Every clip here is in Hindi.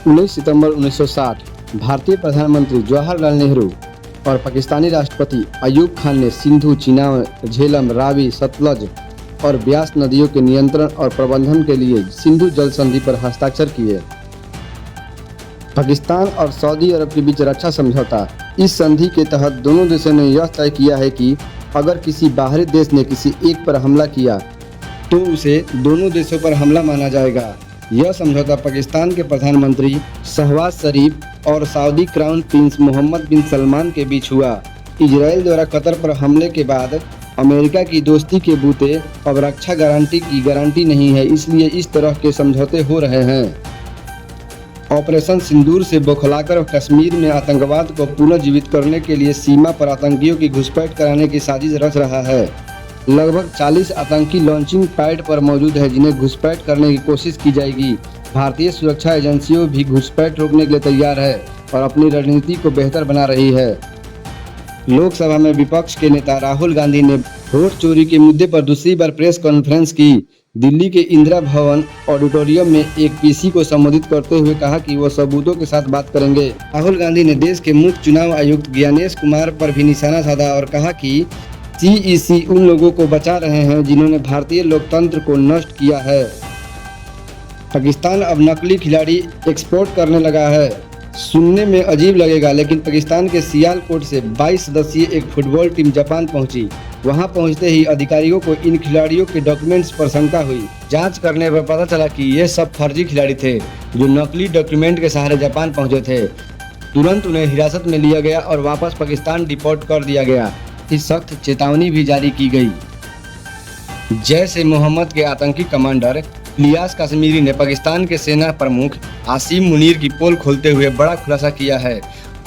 19 सितंबर 1960 भारतीय प्रधानमंत्री जवाहरलाल नेहरू और पाकिस्तानी राष्ट्रपति अयूब खान ने सिंधु, चिनाब, झेलम, रावी, सतलज और ब्यास नदियों के नियंत्रण और प्रबंधन के लिए सिंधु जल संधि पर हस्ताक्षर किए। पाकिस्तान और सऊदी अरब के बीच रक्षा समझौता। इस संधि के तहत दोनों देशों ने यह तय किया है कि अगर किसी बाहरी देश ने किसी एक पर हमला किया तो उसे दोनों देशों पर हमला माना जाएगा। यह समझौता पाकिस्तान के प्रधानमंत्री शहबाज शरीफ और सऊदी क्राउन प्रिंस मोहम्मद बिन सलमान के बीच हुआ। इजराइल द्वारा कतर पर हमले के बाद अमेरिका की दोस्ती के बूते अब रक्षा गारंटी की गारंटी नहीं है, इसलिए इस तरह के समझौते हो रहे हैं। ऑपरेशन सिंदूर से बौखलाकर कश्मीर में आतंकवाद को पुनर्जीवित करने के लिए सीमा पर आतंकियों की घुसपैठ कराने की साजिश रच रहा है। लगभग 40 आतंकी लॉन्चिंग पैड पर मौजूद है जिन्हें घुसपैठ करने की कोशिश की जाएगी। भारतीय सुरक्षा एजेंसियों भी घुसपैठ रोकने के लिए तैयार है और अपनी रणनीति को बेहतर बना रही है। लोकसभा में विपक्ष के नेता राहुल गांधी ने वोट चोरी के मुद्दे पर दूसरी बार प्रेस कॉन्फ्रेंस की। दिल्ली के इंदिरा भवन ऑडिटोरियम में एक पीसी को संबोधित करते हुए कहा कि वो सबूतों के साथ बात करेंगे। राहुल गांधी ने देश के मुख्य चुनाव आयुक्त ज्ञानेश कुमार पर भी निशाना साधा और कहा कि सीईसी उन लोगों को बचा रहे हैं जिन्होंने भारतीय लोकतंत्र को नष्ट किया है। पाकिस्तान अब नकली खिलाड़ी एक्सपोर्ट करने लगा है। सुनने में अजीब लगेगा, लेकिन पाकिस्तान के सियालकोट से 22 सदस्यीय एक फुटबॉल टीम जापान पहुंची। वहां पहुंचते ही अधिकारियों को इन खिलाड़ियों के डॉक्यूमेंट्स पर शंका हुई। जांच करने पर पता चला कि ये सब फर्जी खिलाड़ी थे जो नकली डॉक्यूमेंट के सहारे जापान पहुंचे थे। तुरंत उन्हें हिरासत में लिया गया और वापस पाकिस्तान डिपोर्ट कर दिया गया। इस सख्त चेतावनी भी जारी की गई। जैश ए मोहम्मद के आतंकी कमांडर इलियास कश्मीरी ने पाकिस्तान के सेना प्रमुख आसिम मुनीर की पोल खोलते हुए बड़ा खुलासा किया है।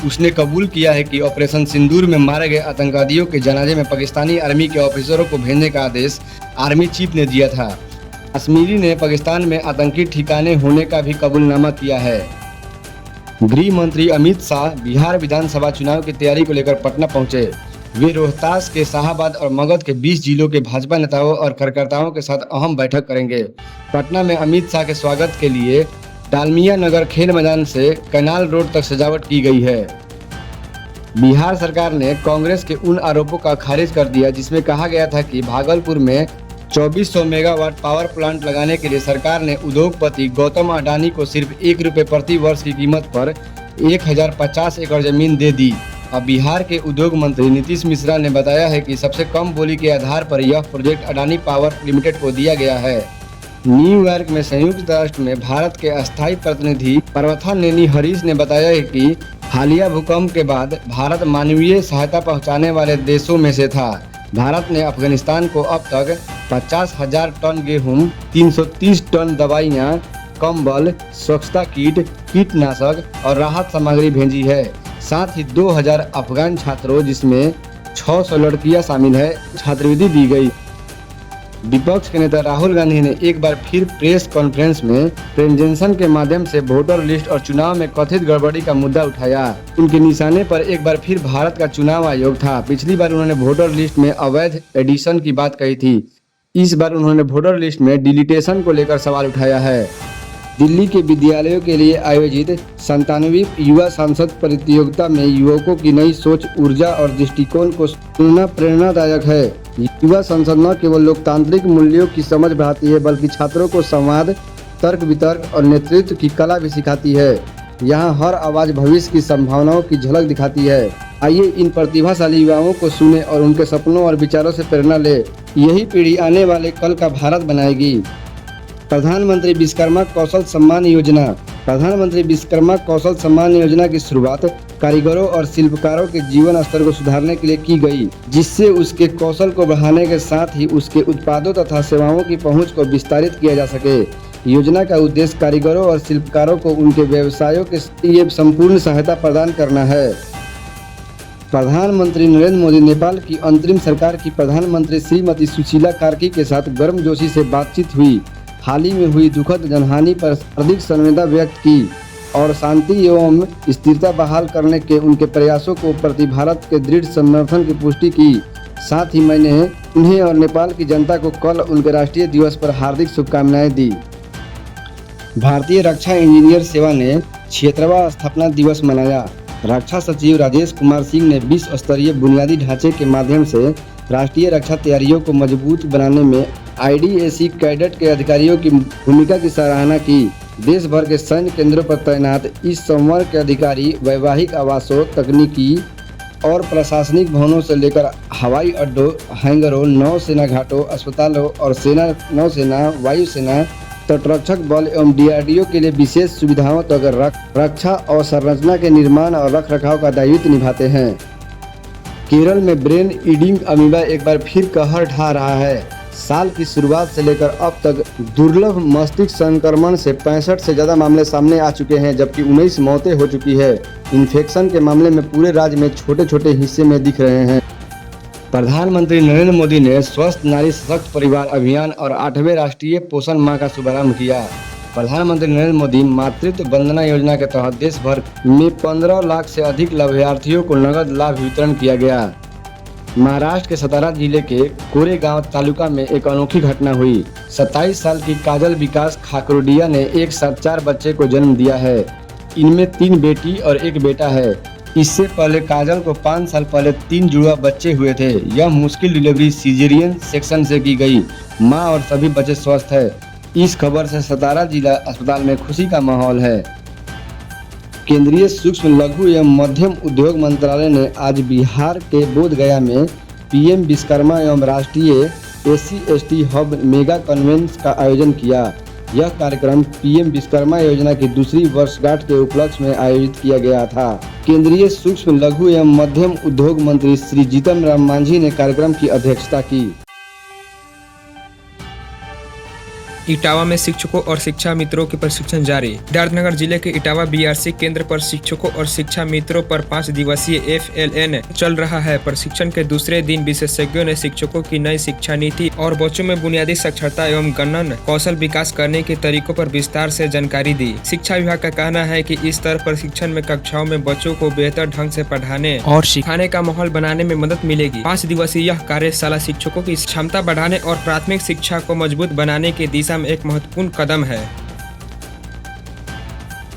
उसने कबूल किया है कि ऑपरेशन सिंदूर में मारे गए आतंकवादियों के जनाजे में पाकिस्तानी आर्मी के ऑफिसरों को भेजने का आदेश आर्मी चीफ ने दिया था। कश्मीरी ने पाकिस्तान में आतंकी ठिकाने होने का भी कबूलनामा किया है। गृह मंत्री अमित शाह बिहार विधानसभा चुनाव की तैयारी को लेकर पटना पहुंचे। वे रोहतास के शाहाबाद और मगध के 20 जिलों के भाजपा नेताओं और कार्यकर्ताओं के साथ अहम बैठक करेंगे। पटना में अमित शाह के स्वागत के लिए डालमिया नगर खेल मैदान से कैनाल रोड तक सजावट की गई है। बिहार सरकार ने कांग्रेस के उन आरोपों का खारिज कर दिया जिसमें कहा गया था कि भागलपुर में 2400 मेगावाट पावर प्लांट लगाने के लिए सरकार ने उद्योगपति गौतम अडानी को सिर्फ 1 रुपये प्रति वर्ष की कीमत पर 1050 एकड़ जमीन दे दी। अब बिहार के उद्योग मंत्री नीतीश मिश्रा ने बताया है कि सबसे कम बोली के आधार पर यह प्रोजेक्ट अडानी पावर लिमिटेड को दिया गया है। न्यूयॉर्क में संयुक्त राष्ट्र में भारत के अस्थायी प्रतिनिधि पर्वथा नेनी हरीश ने बताया है कि हालिया भूकंप के बाद भारत मानवीय सहायता पहुंचाने वाले देशों में से था। भारत ने अफगानिस्तान को अब तक 50,000 टन गेहूं, 330 टन दवाइयाँ, कंबल, स्वच्छता किट, कीटनाशक और राहत सामग्री भेजी है। साथ ही 2000 अफगान छात्रों जिसमें 600 लड़कियां शामिल है छात्रवृत्ति दी गई। विपक्ष के नेता राहुल गांधी ने एक बार फिर प्रेस कॉन्फ्रेंस में प्रेजेंटेशन के माध्यम से वोटर लिस्ट और चुनाव में कथित गड़बड़ी का मुद्दा उठाया। उनके निशाने पर एक बार फिर भारत का चुनाव आयोग था। पिछली बार उन्होंने वोटर लिस्ट में अवैध एडिशन की बात कही थी। इस बार उन्होंने वोटर लिस्ट में डिलीटेशन को लेकर सवाल उठाया है। दिल्ली के विद्यालयों के लिए आयोजित 97वीं युवा सांसद प्रतियोगिता में युवकों की नई सोच, ऊर्जा और दृष्टिकोण को सुनना प्रेरणादायक है। युवा संसद न केवल लोकतांत्रिक मूल्यों की समझ बढ़ाती है बल्कि छात्रों को संवाद, तर्क वितर्क और नेतृत्व की कला भी सिखाती है। यहाँ हर आवाज भविष्य की संभावनाओं की झलक दिखाती है। आइए इन प्रतिभाशाली युवाओं को सुने और उनके सपनों और विचारों से प्रेरणा ले। यही पीढ़ी आने वाले कल का भारत बनाएगी। प्रधानमंत्री विश्वकर्मा कौशल सम्मान योजना। प्रधानमंत्री विश्वकर्मा कौशल सम्मान योजना की शुरुआत कारीगरों और शिल्पकारों के जीवन स्तर को सुधारने के लिए की गई, जिससे उसके कौशल को बढ़ाने के साथ ही उसके उत्पादों तथा सेवाओं की पहुंच को विस्तारित किया जा सके। योजना का उद्देश्य कारीगरों और शिल्पकारों को उनके व्यवसायों के लिए संपूर्ण सहायता प्रदान करना है। प्रधानमंत्री नरेंद्र मोदी नेपाल की अंतरिम सरकार की प्रधानमंत्री श्रीमती सुशीला कार्की के साथ गर्मजोशी से बातचीत हुई। हाल ही में हुई दुखद जनहानि पर हार्दिक संवेदना व्यक्त की और शांति एवं स्थिरता बहाल करने के उनके प्रयासों को प्रति भारत के दृढ़ समर्थन की पुष्टि की। साथ ही मैंने उन्हें और नेपाल की जनता को कल उनके राष्ट्रीय दिवस पर हार्दिक शुभकामनाएं दी। भारतीय रक्षा इंजीनियर सेवा ने 76वां स्थापना दिवस मनाया। रक्षा सचिव राजेश कुमार सिंह ने विश्व स्तरीय बुनियादी ढांचे के माध्यम से राष्ट्रीय रक्षा तैयारियों को मजबूत बनाने में IDAC कैडेट के अधिकारियों की भूमिका की सराहना की। देश भर के सैन्य केंद्रों पर तैनात इस संवर्ग के अधिकारी वैवाहिक आवासों, तकनीकी और प्रशासनिक भवनों से लेकर हवाई अड्डों, हैंगरों, नौसेना घाटों, अस्पतालों और नौसेना, वायुसेना, तटरक्षक बल एवं DRDO के लिए विशेष सुविधाओं तक रक्षा और संरचना के निर्माण और रखरखाव का दायित्व निभाते हैं। केरल में ब्रेन ईडिंग अमीबा एक बार फिर कहर ढा रहा है। साल की शुरुआत से लेकर अब तक दुर्लभ मस्तिष्क संक्रमण से 65 से ज़्यादा मामले सामने आ चुके हैं, जबकि 19 मौतें हो चुकी है। इन्फेक्शन के मामले में पूरे राज्य में छोटे छोटे हिस्से में दिख रहे हैं। प्रधानमंत्री नरेंद्र मोदी ने स्वस्थ नारी सशक्त परिवार अभियान और 8वें राष्ट्रीय पोषण माह का शुभारंभ किया। प्रधानमंत्री नरेंद्र मोदी मातृत्व वंदना योजना के तहत देश भर में 15 लाख से अधिक लाभार्थियों को नगद लाभ वितरण किया गया। महाराष्ट्र के सतारा जिले के कोरेगांव तालुका में एक अनोखी घटना हुई। 27 साल की काजल विकास खाकरोडिया ने एक साथ 4 बच्चे को जन्म दिया है। इनमें 3 बेटी और 1 बेटा है। इससे पहले काजल को 5 साल पहले 3 जुड़वा बच्चे हुए थे। यह मुश्किल डिलीवरी सीजेरियन सेक्शन से की गई। मां और सभी बच्चे स्वस्थ है। इस खबर से सतारा जिला अस्पताल में खुशी का माहौल है। केंद्रीय सूक्ष्म लघु एवं मध्यम उद्योग मंत्रालय ने आज बिहार के बोधगया में PM विश्वकर्मा एवं राष्ट्रीय SC/ST हब मेगा कॉन्फ्रेंस का आयोजन किया। यह कार्यक्रम PM विश्वकर्मा योजना की दूसरी वर्षगांठ के उपलक्ष्य में आयोजित किया गया था। केंद्रीय सूक्ष्म लघु एवं मध्यम उद्योग मंत्री श्री जीतन राम मांझी ने कार्यक्रम की अध्यक्षता की। इटावा में शिक्षकों और शिक्षा मित्रों के प्रशिक्षण जारी। सिद्धार्थनगर जिले के इटावा BRC केंद्र पर शिक्षकों और शिक्षा मित्रों पर 5 दिवसीय FLN चल रहा है। प्रशिक्षण के दूसरे दिन विशेषज्ञों ने शिक्षकों की नई शिक्षा नीति और बच्चों में बुनियादी साक्षरता एवं गणन कौशल विकास करने के तरीकों पर विस्तार से जानकारी दी। शिक्षा विभाग का कहना है कि इस तरह प्रशिक्षण में कक्षाओं में बच्चों को बेहतर ढंग से पढ़ाने और सिखाने का माहौल बनाने में मदद मिलेगी। 5 दिवसीय यह कार्यशाला शिक्षकों की क्षमता बढ़ाने और प्राथमिक शिक्षा को मजबूत बनाने की दिशा में एक महत्वपूर्ण कदम है।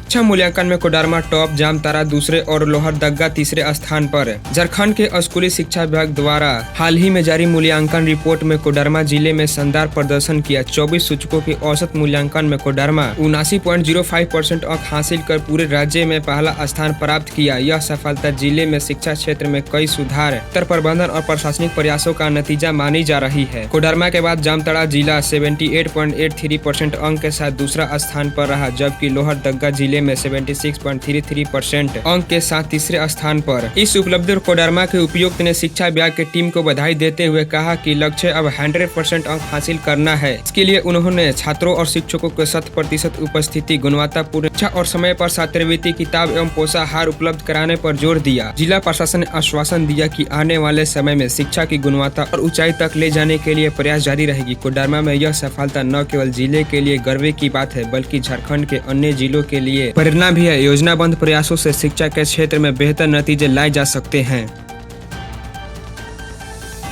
शिक्षा मूल्यांकन में कोडरमा टॉप, जामताड़ा दूसरे और लोहरदगा तीसरे स्थान पर। झारखंड के स्कूली शिक्षा विभाग द्वारा हाल ही में जारी मूल्यांकन रिपोर्ट में कोडरमा जिले में शानदार प्रदर्शन किया। 24 सूचकों के औसत मूल्यांकन में कोडरमा 79.05% अंक हासिल कर पूरे राज्य में पहला स्थान प्राप्त किया। यह सफलता जिले में शिक्षा क्षेत्र में कई सुधार, स्तर प्रबंधन और प्रशासनिक प्रयासों का नतीजा मानी जा रही है। कोडरमा के बाद जामताड़ा जिला 78.83% अंक के साथ दूसरा स्थान पर रहा, जबकि लोहरदगा जिले में 76.33% अंक के साथ तीसरे स्थान पर। इस उपलब्धि कोडरमा के उपायुक्त ने शिक्षा विभाग की टीम को बधाई देते हुए कहा कि लक्ष्य अब 100% अंक हासिल करना है। इसके लिए उन्होंने छात्रों और शिक्षकों को 100% उपस्थिति, गुणवत्तापूर्ण शिक्षा और समय पर छात्रवृत्ति, किताब एवं पोषाहार उपलब्ध कराने पर जोर दिया। जिला प्रशासन ने आश्वासन दिया कि आने वाले समय में शिक्षा की गुणवत्ता और ऊंचाई तक ले जाने के लिए प्रयास जारी रहेगी। कोडरमा में यह सफलता न केवल जिले के लिए गर्व की बात है, बल्कि झारखंड के अन्य जिलों के लिए प्रेरणा भी है। योजनाबद्ध प्रयासों से शिक्षा के क्षेत्र में बेहतर नतीजे लाए जा सकते हैं।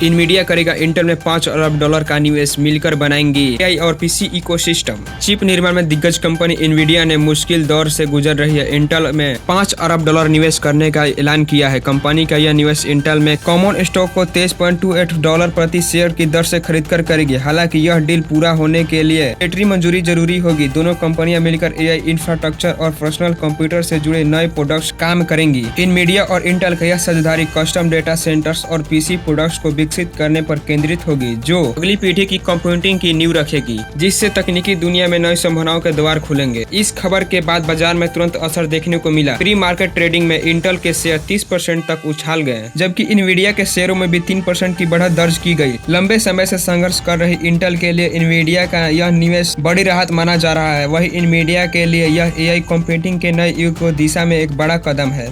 इनमीडिया करेगा इंटेल में $5 अरब का निवेश, मिलकर बनाएंगी AI और PC इकोसिस्टम। चिप निर्माण में दिग्गज कंपनी इनवीडिया ने मुश्किल दौर से गुजर रही है इंटेल में $5 अरब निवेश करने का ऐलान किया है। कंपनी का यह निवेश इंटेल में कॉमन स्टॉक को $23.28 प्रति शेयर की दर से खरीद कर करेगी। हालांकि यह डील पूरा होने के लिए रेगुलेटरी मंजूरी जरूरी होगी। दोनों कंपनियां मिलकर AI इंफ्रास्ट्रक्चर और पर्सनल कंप्यूटर से जुड़े नए प्रोडक्ट्स काम करेंगी। इनमीडिया और इंटेल का यह साझेदारी कस्टम डेटा सेंटर्स और PC प्रोडक्ट्स को विकसित करने पर केंद्रित होगी, जो अगली पीढ़ी की कंप्यूटिंग की नींव रखेगी, जिससे तकनीकी दुनिया में नई संभावनाओं के द्वार खुलेंगे। इस खबर के बाद बाजार में तुरंत असर देखने को मिला। प्री मार्केट ट्रेडिंग में इंटेल के शेयर 30% तक उछाल गए, जबकि इनवीडिया के शेयरों में भी 3% की बढ़त दर्ज की गई। लंबे समय से संघर्ष कर रही इंटेल के लिए इनवीडिया का यह निवेश बड़ी राहत माना जा रहा है। वही इनवीडिया के लिए यह AI कंप्यूटिंग के नए युग को दिशा में एक बड़ा कदम है।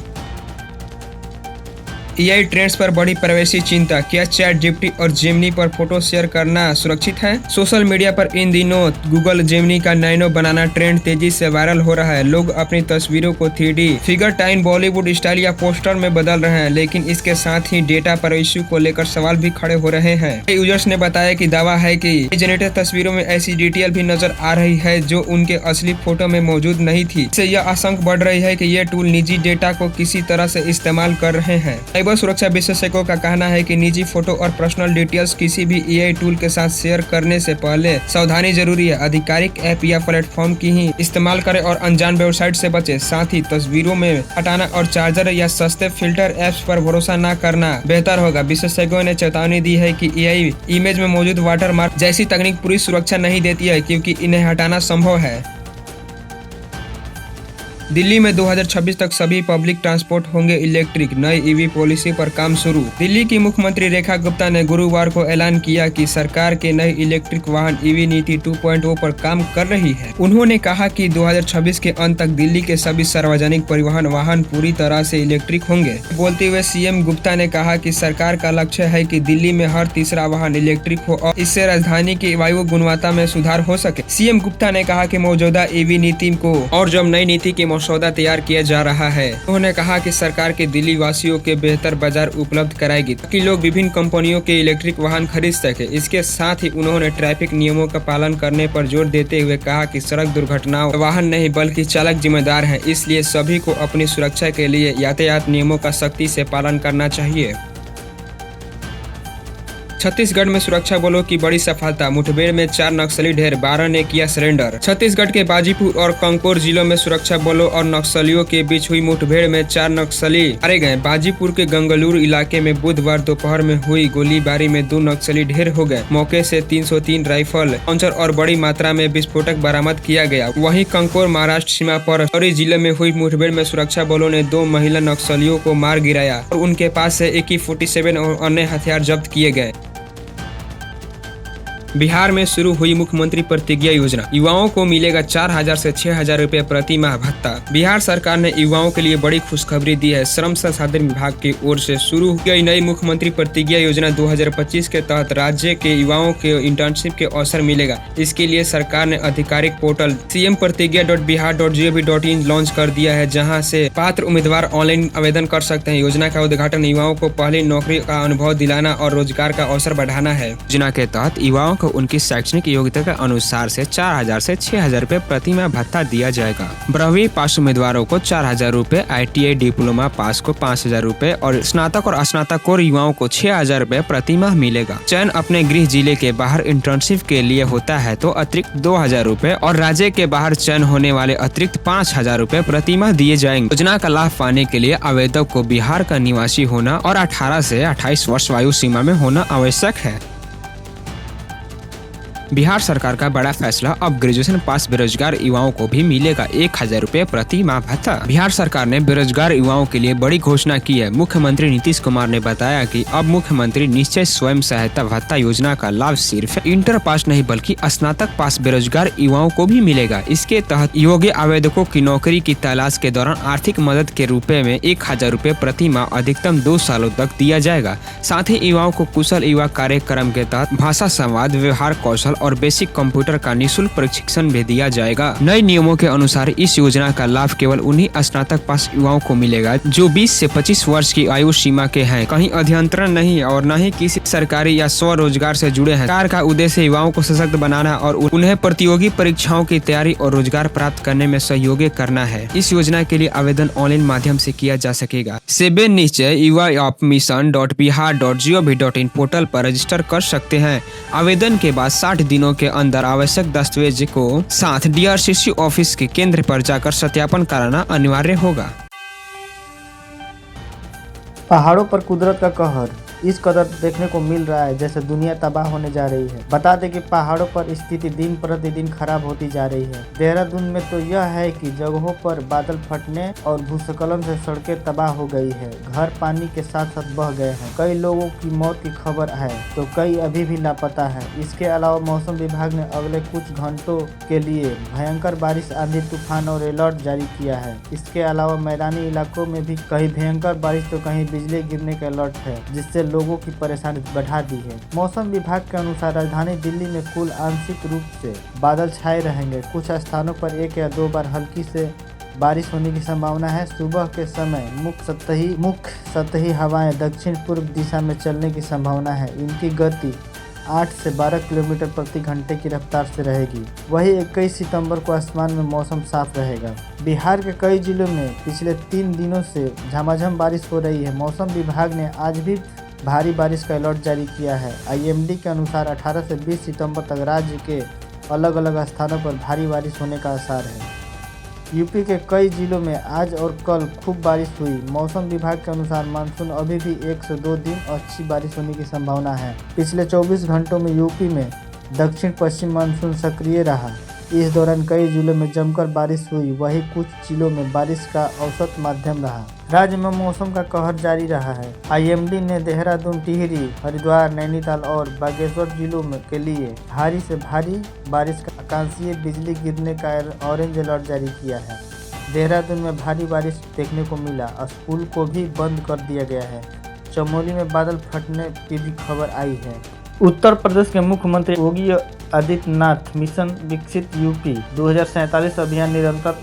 एआई ट्रेंड्स पर बड़ी प्रवेशी चिंता, क्या चैट जीपीटी और जेमिनी पर फोटो शेयर करना सुरक्षित है? सोशल मीडिया पर इन दिनों गूगल जेमिनी का नैनो बनाना ट्रेंड तेजी से वायरल हो रहा है। लोग अपनी तस्वीरों को 3D फिगर टाइन बॉलीवुड स्टाइल या पोस्टर में बदल रहे हैं, लेकिन इसके साथ ही डेटा प्राइवेसी को लेकर सवाल भी खड़े हो रहे हैं। यूजर्स ने बताया कि दावा है कि जनरेटेड तस्वीरों में ऐसी डिटेल भी नजर आ रही है जो उनके असली फोटो में मौजूद नहीं थी। इससे यह आशंका बढ़ रही है कि ये टूल निजी डेटा को किसी तरह से इस्तेमाल कर रहे हैं। साइबर सुरक्षा विशेषज्ञों का कहना है कि निजी फोटो और पर्सनल डिटेल्स किसी भी एआई टूल के साथ शेयर करने से पहले सावधानी जरूरी है। आधिकारिक ऐप या प्लेटफॉर्म की ही इस्तेमाल करें और अनजान वेबसाइट से बचें। साथ ही तस्वीरों में हटाना और चार्जर या सस्ते फिल्टर ऐप्स पर भरोसा न करना बेहतर होगा। विशेषज्ञों ने चेतावनी दी है कि एआई इमेज में मौजूद वाटरमार्क जैसी तकनीक पूरी सुरक्षा नहीं देती है, क्योंकि इन्हें हटाना संभव है। दिल्ली में 2026 तक सभी पब्लिक ट्रांसपोर्ट होंगे इलेक्ट्रिक, नई ईवी पॉलिसी पर काम शुरू। दिल्ली की मुख्यमंत्री रेखा गुप्ता ने गुरुवार को ऐलान किया कि सरकार के नई इलेक्ट्रिक वाहन ईवी नीति 2.0 पर काम कर रही है। उन्होंने कहा कि 2026 के अंत तक दिल्ली के सभी सार्वजनिक परिवहन वाहन पूरी तरह से इलेक्ट्रिक होंगे। बोलते हुए सीएम गुप्ता ने कहा कि सरकार का लक्ष्य है कि दिल्ली में हर तीसरा वाहन इलेक्ट्रिक हो और इससे राजधानी की वायु गुणवत्ता में सुधार हो सके। सीएम गुप्ता ने कहा कि मौजूदा ईवी नीति को और जब नई नीति की मसौदा तैयार किया जा रहा है। उन्होंने कहा कि सरकार के दिल्ली वासियों के बेहतर बाजार उपलब्ध कराएगी ताकि लोग विभिन्न कंपनियों के इलेक्ट्रिक वाहन खरीद सके। इसके साथ ही उन्होंने ट्रैफिक नियमों का पालन करने पर जोर देते हुए कहा कि सड़क दुर्घटनाओं वाहन नहीं बल्कि चालक जिम्मेदार है, इसलिए सभी को अपनी सुरक्षा के लिए यातायात नियमों का सख्ती से पालन करना चाहिए। छत्तीसगढ़ में सुरक्षा बलों की बड़ी सफलता, मुठभेड़ में 4 नक्सली ढेर, 12 ने किया सरेंडर। छत्तीसगढ़ के बाजीपुर और कंकोर जिलों में सुरक्षा बलों और नक्सलियों के बीच हुई मुठभेड़ में 4 नक्सली मारे गए। बाजीपुर के गंगलूर इलाके में बुधवार दोपहर में हुई गोलीबारी में 2 नक्सली ढेर हो गए। मौके से 303 राइफल, लांचर और बड़ी मात्रा में विस्फोटक बरामद किया गया। वहीं कंकोर महाराष्ट्र सीमा पर औरी जिले में हुई मुठभेड़ में सुरक्षा बलों ने 2 महिला नक्सलियों को मार गिराया और उनके पास से AK-47 और अन्य हथियार जब्त किए गए। बिहार में शुरू हुई मुख्यमंत्री प्रतिज्ञा योजना, युवाओं को मिलेगा 4000 से 6000 रुपए प्रति माह भत्ता। बिहार सरकार ने युवाओं के लिए बड़ी खुशखबरी दी है। श्रम संसाधन विभाग की ओर से शुरू की नई मुख्यमंत्री प्रतिज्ञा योजना 2025 के तहत राज्य के युवाओं के इंटर्नशिप के अवसर मिलेगा। इसके लिए सरकार ने आधिकारिक पोर्टल cmpratigia.bihar.gov.in लॉन्च कर दिया है, जहां से पात्र उम्मीदवार ऑनलाइन आवेदन कर सकते हैं। योजना का उद्घाटन युवाओं को पहली नौकरी का अनुभव दिलाना और रोजगार का अवसर बढ़ाना है। योजना के तहत युवाओं को उनकी शैक्षणिक योग्यता के अनुसार से 4000 से 6000 रुपए प्रति माह भत्ता दिया जाएगा। 12वीं पास उम्मीदवारों को 4000 रुपए, ITI डिप्लोमा पास को 5000 रुपए और स्नातक और स्नातकोत्तर युवाओं को 6000 रुपए प्रति माह मिलेगा। चयन अपने गृह जिले के बाहर इंटर्नशिप के लिए होता है तो अतिरिक्त 2000 रुपए और राज्य के बाहर चयन होने वाले अतिरिक्त 5000 रुपए प्रति माह दिए जाएंगे। योजना का लाभ पाने के लिए आवेदक को बिहार का निवासी होना और 18 से 28 वर्ष आयु सीमा में होना आवश्यक है। बिहार सरकार का बड़ा फैसला, अब ग्रेजुएशन पास बेरोजगार युवाओं को भी मिलेगा 1000 रुपए प्रति माह भत्ता। बिहार सरकार ने बेरोजगार युवाओं के लिए बड़ी घोषणा की है। मुख्यमंत्री नीतीश कुमार ने बताया कि अब मुख्यमंत्री निश्चय स्वयं सहायता भत्ता योजना का लाभ सिर्फ इंटर पास नहीं बल्कि स्नातक पास बेरोजगार युवाओं को भी मिलेगा। इसके तहत योग्य आवेदकों की नौकरी की तलाश के दौरान आर्थिक मदद के रूप में 1000 रुपए प्रति माह अधिकतम 2 सालों तक दिया जाएगा। साथ ही युवाओं को कुशल युवा कार्यक्रम के तहत भाषा संवाद, व्यवहार कौशल और बेसिक कंप्यूटर का निःशुल्क प्रशिक्षण भी दिया जाएगा। नए नियमों के अनुसार इस योजना का लाभ केवल उन्हीं स्नातक पास युवाओं को मिलेगा जो 20 से 25 वर्ष की आयु सीमा के हैं, कहीं अध्ययनरत नहीं और न ही किसी सरकारी या स्वरोजगार से जुड़े हैं। सरकार का उद्देश्य युवाओं को सशक्त बनाना और उन्हें प्रतियोगी परीक्षाओं की तैयारी और रोजगार प्राप्त करने में सहयोग करना है। इस योजना के लिए आवेदन ऑनलाइन माध्यम से किया जा सकेगा। सेबे नीचे yuvaopmission.bihar.gov.in पोर्टल पर रजिस्टर कर सकते हैं। आवेदन के बाद 60 दिनों के अंदर आवश्यक दस्तावेज को साथ DRCC ऑफिस के केंद्र पर जाकर सत्यापन कराना अनिवार्य होगा। पहाड़ों पर कुदरत का कहर, इस कदर देखने को मिल रहा है जैसे दुनिया तबाह होने जा रही है। बता दें कि पहाड़ों पर स्थिति दिन प्रतिदिन खराब होती जा रही है। देहरादून में तो यह है कि जगहों पर बादल फटने और भूस्खलन से सड़कें तबाह हो गई है, घर पानी के साथ साथ बह गए हैं। कई लोगों की मौत की खबर है तो कई अभी भी लापता है। इसके अलावा मौसम विभाग ने अगले कुछ घंटों के लिए भयंकर बारिश, आंधी तूफान और अलर्ट जारी किया है। इसके अलावा मैदानी इलाकों में भी कहीं भयंकर बारिश तो कहीं बिजली गिरने का अलर्ट है, जिससे लोगों की परेशानी बढ़ा दी है। मौसम विभाग के अनुसार राजधानी दिल्ली में कुल आंशिक रूप से बादल छाए रहेंगे। कुछ स्थानों पर 1 या 2 बार हल्की से बारिश होने की संभावना है। सुबह के समय मुख्य सतही हवाएं दक्षिण पूर्व दिशा में चलने की संभावना है। इनकी गति 8 से 12 किलोमीटर प्रति घंटे की रफ्तार से रहेगी। वहीं 21 सितंबर को आसमान में मौसम साफ रहेगा। बिहार के कई जिलों में पिछले 3 दिनों से झमाझम बारिश हो रही है। मौसम विभाग ने आज भी भारी बारिश का अलर्ट जारी किया है। IMD के अनुसार 18 से 20 सितंबर तक राज्य के अलग अलग स्थानों पर भारी बारिश होने का आसार है। यूपी के कई जिलों में आज और कल खूब बारिश हुई। मौसम विभाग के अनुसार मानसून अभी भी 1 से 2 दिन अच्छी बारिश होने की संभावना है। पिछले 24 घंटों में यूपी में दक्षिण पश्चिम मानसून सक्रिय रहा। इस दौरान कई जिलों में जमकर बारिश हुई, वहीं कुछ जिलों में बारिश का औसत माध्यम रहा। राज्य में मौसम का कहर जारी रहा है। IMD ने देहरादून, टिहरी, हरिद्वार, नैनीताल और बागेश्वर जिलों के लिए भारी से भारी बारिश का आकाशीय बिजली गिरने का ऑरेंज अलर्ट जारी किया है। देहरादून में भारी बारिश देखने को मिला। स्कूल को भी बंद कर दिया गया है। चमोली में बादल फटने की भी खबर आई है। उत्तर प्रदेश के मुख्यमंत्री योगी आदित्यनाथ मिशन विकसित यूपी 2047 अभियान निरंतर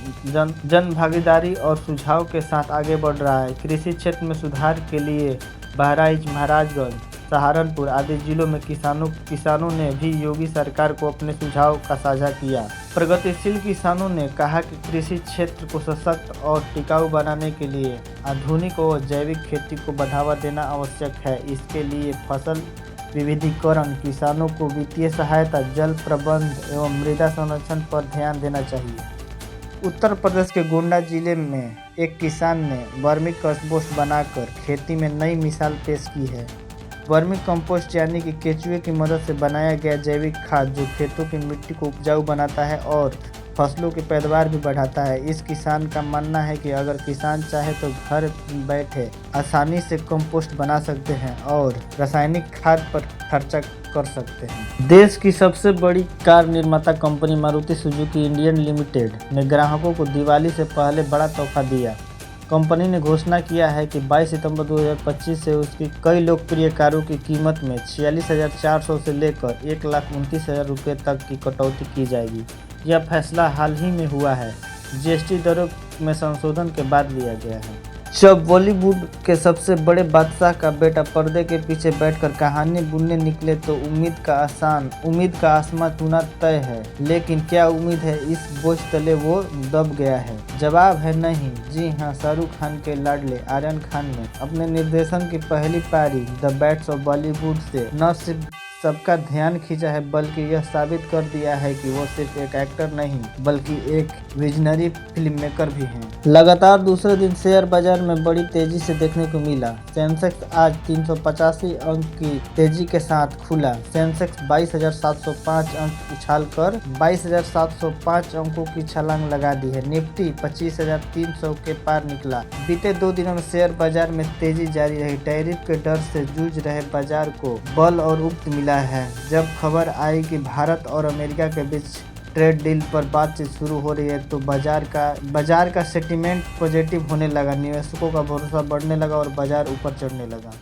जन भागीदारी और सुझाव के साथ आगे बढ़ रहा है। कृषि क्षेत्र में सुधार के लिए बहराइच, महाराजगंज, सहारनपुर आदि जिलों में किसानों ने भी योगी सरकार को अपने सुझाव का साझा किया। प्रगतिशील किसानों ने कहा कि कृषि क्षेत्र को सशक्त और टिकाऊ बनाने के लिए आधुनिक और जैविक खेती को बढ़ावा देना आवश्यक है। इसके लिए फसल विविधीकरण, किसानों को वित्तीय सहायता, जल प्रबंध एवं मृदा संरक्षण पर ध्यान देना चाहिए। उत्तर प्रदेश के गोंडा जिले में एक किसान ने वर्मी कंपोस्ट बनाकर खेती में नई मिसाल पेश की है। वर्मी कंपोस्ट यानी कि केचुए की मदद से बनाया गया जैविक खाद जो खेतों की मिट्टी को उपजाऊ बनाता है और फसलों की पैदावार भी बढ़ाता है। इस किसान का मानना है कि अगर किसान चाहे तो घर बैठे आसानी से कंपोस्ट बना सकते हैं और रासायनिक खाद पर खर्चा कर सकते हैं। देश की सबसे बड़ी कार निर्माता company Maruti Suzuki Indian limited ने ग्राहकों को दिवाली से पहले बड़ा तोहफा दिया। कंपनी ने घोषणा किया है कि 22 सितंबर 2025 से उसकी कई लोकप्रिय कारों की कीमत में 46,400 से लेकर 1,29,000 रुपये तक की कटौती की जाएगी। यह फैसला हाल ही में हुआ है। GST दरों में संशोधन के बाद लिया गया है। जब बॉलीवुड के सबसे बड़े बादशाह का बेटा पर्दे के पीछे बैठकर कहानी बुनने निकले तो उम्मीद का आसमां छूना तय है। लेकिन क्या उम्मीद है इस बोझ तले वो दब गया है? जवाब है नहीं। जी हाँ, शाहरुख खान के लाडले आर्यन खान ने अपने निर्देशन की पहली पारी द बैट्स ऑफ बॉलीवुड से न सिर्फ सबका ध्यान खींचा है बल्कि यह साबित कर दिया है कि वो सिर्फ एक एक्टर नहीं बल्कि एक विजनरी फिल्म मेकर भी हैं। लगातार दूसरे दिन शेयर बाजार में बड़ी तेजी से देखने को मिला। सेंसेक्स आज 385 अंक की तेजी के साथ खुला। सेंसेक्स 22,705 अंक उछालकर 22,705 अंकों की छलांग लगा दी है। निफ्टी 25,300 के पार निकला। बीते 2 दिनों में शेयर बाजार में तेजी जारी रही। टैरिफ के डर से जूझ रहे बाजार को बल और उक्त मिला है। जब खबर आई कि भारत और अमेरिका के बीच ट्रेड डील पर बातचीत शुरू हो रही है तो बाजार का सेंटीमेंट पॉजिटिव होने लगा। निवेशकों का भरोसा बढ़ने लगा और बाजार ऊपर चढ़ने लगा।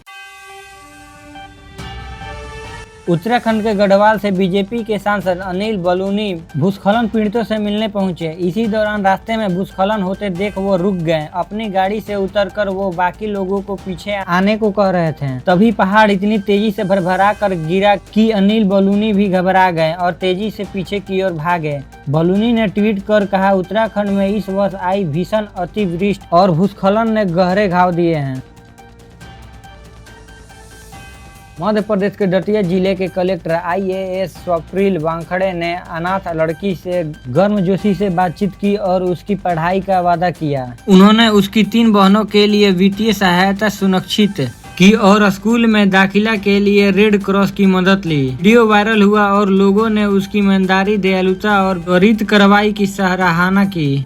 उत्तराखंड के गढ़वाल से बीजेपी के सांसद अनिल बलूनी भूस्खलन पीड़ितों से मिलने पहुंचे। इसी दौरान रास्ते में भूस्खलन होते देख वो रुक गए। अपनी गाड़ी से उतरकर वो बाकी लोगों को पीछे आने को कह रहे थे। तभी पहाड़ इतनी तेजी से भरभरा कर गिरा कि अनिल बलूनी भी घबरा गए और तेजी से पीछे की ओर भागे। बलूनी ने ट्वीट कर कहा, उत्तराखंड में इस वर्ष आई भीषण अतिवृष्टि और भूस्खलन ने गहरे घाव दिए हैं। मध्य प्रदेश के दतिया जिले के कलेक्टर IAS स्वप्निल वानखड़े ने अनाथ लड़की से गर्मजोशी से बातचीत की और उसकी पढ़ाई का वादा किया। उन्होंने उसकी 3 बहनों के लिए वित्तीय सहायता सुनिश्चित की और स्कूल में दाखिला के लिए रेड क्रॉस की मदद ली। वीडियो वायरल हुआ और लोगों ने उसकी ईमानदारी, दयालुता और त्वरित कार्रवाई की सराहना की।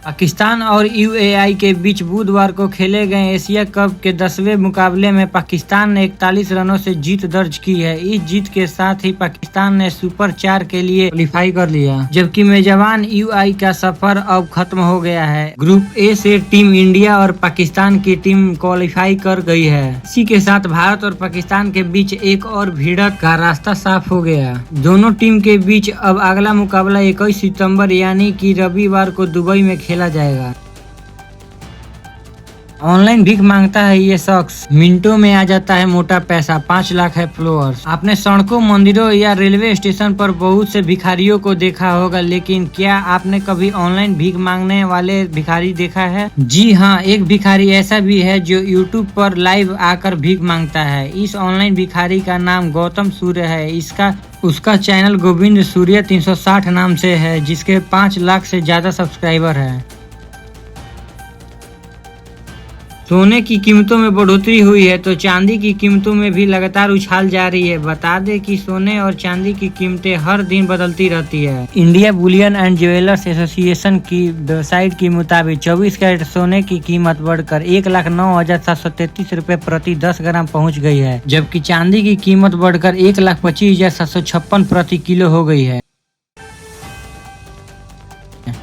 पाकिस्तान और यूएई के बीच बुधवार को खेले गए एशिया कप के 10वें मुकाबले में पाकिस्तान ने 41 रनों से जीत दर्ज की है। इस जीत के साथ ही पाकिस्तान ने सुपर 4 के लिए क्वालिफाई कर लिया, जबकि मेजबान यूएई का सफर अब खत्म हो गया है। ग्रुप ए से टीम इंडिया और पाकिस्तान की टीम क्वालिफाई कर गई है। इसी के साथ भारत और पाकिस्तान के बीच एक और भिड़ंत का रास्ता साफ हो गया। दोनों टीम के बीच अब अगला मुकाबला 21 सितंबर यानी कि रविवार को दुबई में खेला जाएगा। ऑनलाइन भीख मांगता है ये शख्स, मिनटों में आ जाता है मोटा पैसा, 5 लाख है फॉलोअर्स। आपने सड़कों, मंदिरों या रेलवे स्टेशन पर बहुत से भिखारियों को देखा होगा, लेकिन क्या आपने कभी ऑनलाइन भीख मांगने वाले भिखारी देखा है? जी हाँ, एक भिखारी ऐसा भी है जो यूट्यूब पर लाइव आकर भीख मांगता है। इस ऑनलाइन भिखारी का नाम गौतम सूर्य है। उसका चैनल गोविंद सूर्य 360 नाम से है, जिसके 5 लाख से ज्यादा सब्सक्राइबर है। सोने की कीमतों में बढ़ोतरी हुई है तो चांदी की कीमतों में भी लगातार उछाल जारी है। बता दें कि सोने और चांदी की कीमतें हर दिन बदलती रहती है। India Boolean and jewellers association की वेबसाइट के मुताबिक 24 कैरेट सोने की कीमत बढ़कर 1,09,733 रुपए प्रति 10 ग्राम पहुंच गई है, जबकि चांदी की कीमत बढ़कर 1,25,756 प्रति किलो हो गई है।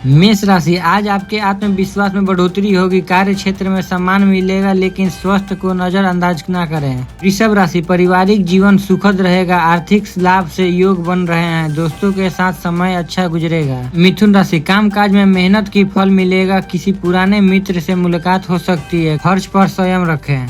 मेष राशि, आज आपके आत्मविश्वास में बढ़ोतरी होगी। कार्य क्षेत्र में सम्मान मिलेगा, लेकिन स्वास्थ्य को नजरअंदाज न करें। वृषभ राशि, पारिवारिक जीवन सुखद रहेगा। आर्थिक लाभ से योग बन रहे हैं। दोस्तों के साथ समय अच्छा गुजरेगा। मिथुन राशि, कामकाज में मेहनत की फल मिलेगा। किसी पुराने मित्र से मुलाकात हो सकती है। खर्च पर संयम रखें।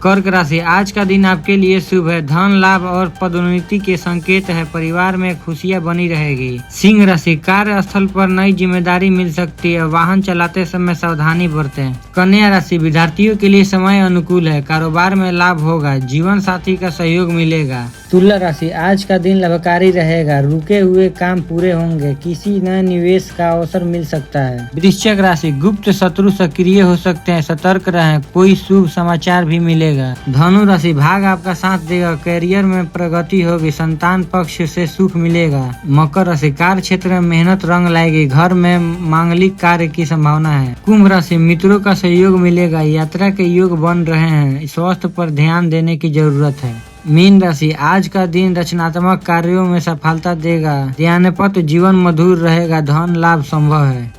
कर्क राशि, आज का दिन आपके लिए शुभ है। धन लाभ और पदोन्नति के संकेत है। परिवार में खुशियां बनी रहेगी। सिंह राशि, कार्यस्थल पर नई जिम्मेदारी मिल सकती है। वाहन चलाते समय सावधानी बरतें। कन्या राशि, विद्यार्थियों के लिए समय अनुकूल है। कारोबार में लाभ होगा। जीवन साथी का सहयोग मिलेगा। तुला राशि, आज का दिन लाभकारी रहेगा। रुके हुए काम पूरे होंगे। किसी नए निवेश का अवसर मिल सकता है। वृश्चिक राशि, गुप्त शत्रु सक्रिय हो सकते हैं। सतर्क रहें। कोई शुभ समाचार भी मिलेगा। धनु राशि, भाग आपका साथ देगा। करियर में प्रगति होगी। संतान पक्ष से सुख मिलेगा। मकर राशि, कार्य क्षेत्र में मेहनत रंग लाएगी। घर में मांगलिक कार्य की संभावना है। कुंभ राशि, मित्रों का सहयोग मिलेगा। यात्रा के योग बन रहे हैं। स्वास्थ्य पर ध्यान देने की जरूरत है। मीन राशि, आज का दिन रचनात्मक कार्यों में सफलता देगा। ध्यानपत जीवन मधुर रहेगा। धन लाभ संभव है।